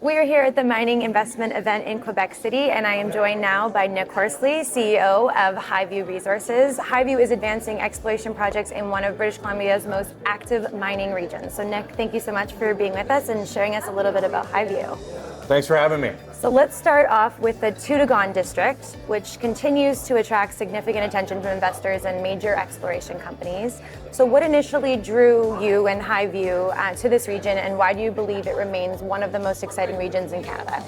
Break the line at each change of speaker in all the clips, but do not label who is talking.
We are here at the mining investment event in Quebec City, and I am joined now by Nick Horsley, CEO of Highview Resources. Highview is advancing exploration projects in one of British Columbia's most active mining regions. So Nick, thank you so much for being with us and sharing us a little bit about Highview.
Thanks for having me.
So let's start off with the Toodoggone district, which continues to attract significant attention from investors and major exploration companies. So what initially drew you and Highview to this region, and why do you believe it remains one of the most exciting regions in Canada?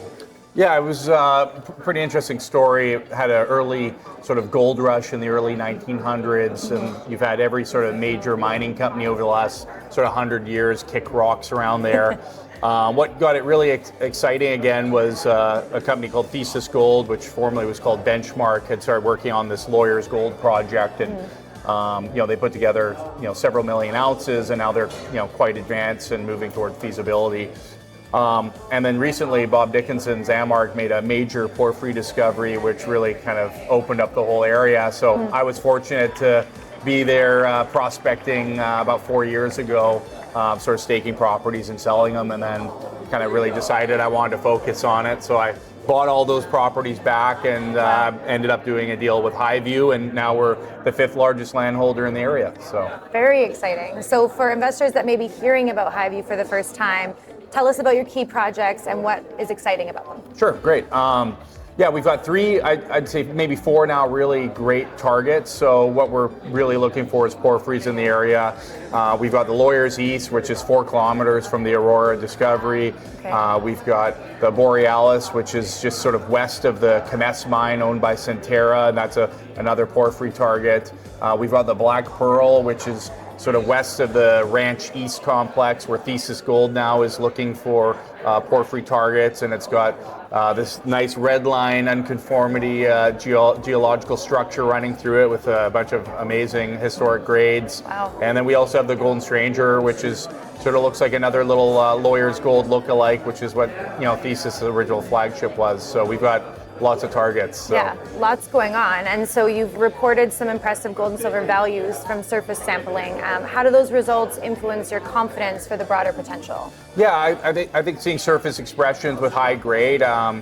Yeah, it was a pretty interesting story. It had an early sort of gold rush in the early 1900s, and you've had every sort of major mining company over the last sort of 100 years kick rocks around there. What got it really exciting again was a company called Thesis Gold, which formerly was called Benchmark, had started working on this Lawyers Gold project, and they put together several million ounces, and now they're quite advanced and moving toward feasibility. And then recently, Bob Dickinson's Amark made a major porphyry discovery, which really kind of opened up the whole area. So I was fortunate to be there prospecting about 4 years ago, sort of staking properties and selling them, and then kind of really decided I wanted to focus on it. So I bought all those properties back and ended up doing a deal with Highview, and now we're the 5th largest landholder in the area. So
very exciting. So for investors that may be hearing about Highview for the first time, tell us about your key projects and what is exciting about them.
Sure, great. Yeah, we've got 3, I'd say maybe 4 now really great targets. So what we're really looking for is porphyries in the area. We've got the Lawyers East, which is 4 kilometers from the Aurora discovery. Okay. We've got the Borealis, which is just sort of west of the Kemess mine owned by Centerra, and that's another porphyry target. We've got the Black Pearl, which is sort of west of the Ranch East complex, where Thesis Gold now is looking for porphyry targets, and it's got this nice red line unconformity geological structure running through it with a bunch of amazing historic grades.
Wow.
And then we also have the Golden Stranger, which is sort of looks like another little Lawyers Gold look-alike, which is what Thesis' original flagship was. So we've got lots of targets. So.
Yeah, lots going on. And so you've reported some impressive gold and silver values from surface sampling. How do those results influence your confidence for the broader potential?
Yeah, I think seeing surface expressions with high grade,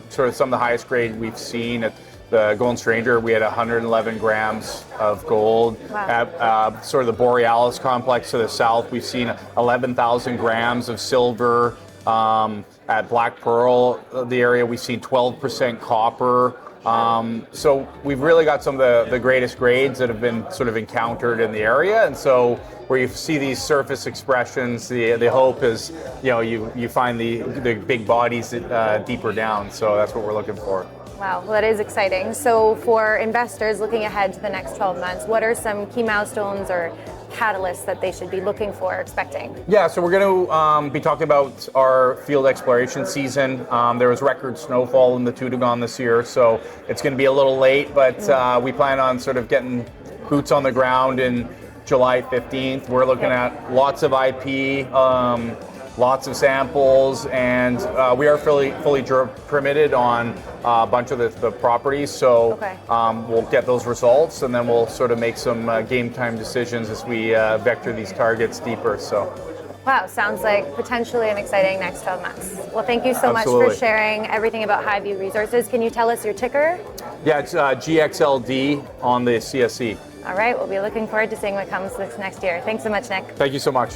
sort of some of the highest grade we've seen at the Golden Stranger, we had 111 grams of gold.
Wow.
At sort of the Borealis complex to the south, we've seen 11,000 grams of silver. At Black Pearl, the area, we've seen 12% copper. So we've really got some of the greatest grades that have been sort of encountered in the area. And so where you see these surface expressions, the hope is, you find the big bodies deeper down. So that's what we're looking for.
Wow, well, that is exciting. So for investors looking ahead to the next 12 months, what are some key milestones or catalysts that they should be looking for, expecting? Yeah,
so we're going to be talking about our field exploration season. There was record snowfall in the Toodoggone this year, so it's going to be a little late, but we plan on sort of getting boots on the ground in July 15th. We're looking at lots of IP, lots of samples, and we are fully permitted on a bunch of the properties, so we'll get those results, and then we'll sort of make some game time decisions as we vector these targets deeper. So.
Wow, sounds like potentially an exciting next 12 months. Well, thank you so
Absolutely.
much for sharing everything about Highview Resources. Can you tell us your ticker?
Yeah, it's GXLD on the CSE.
All right, we'll be looking forward to seeing what comes this next year. Thanks so much, Nick.
Thank you so much.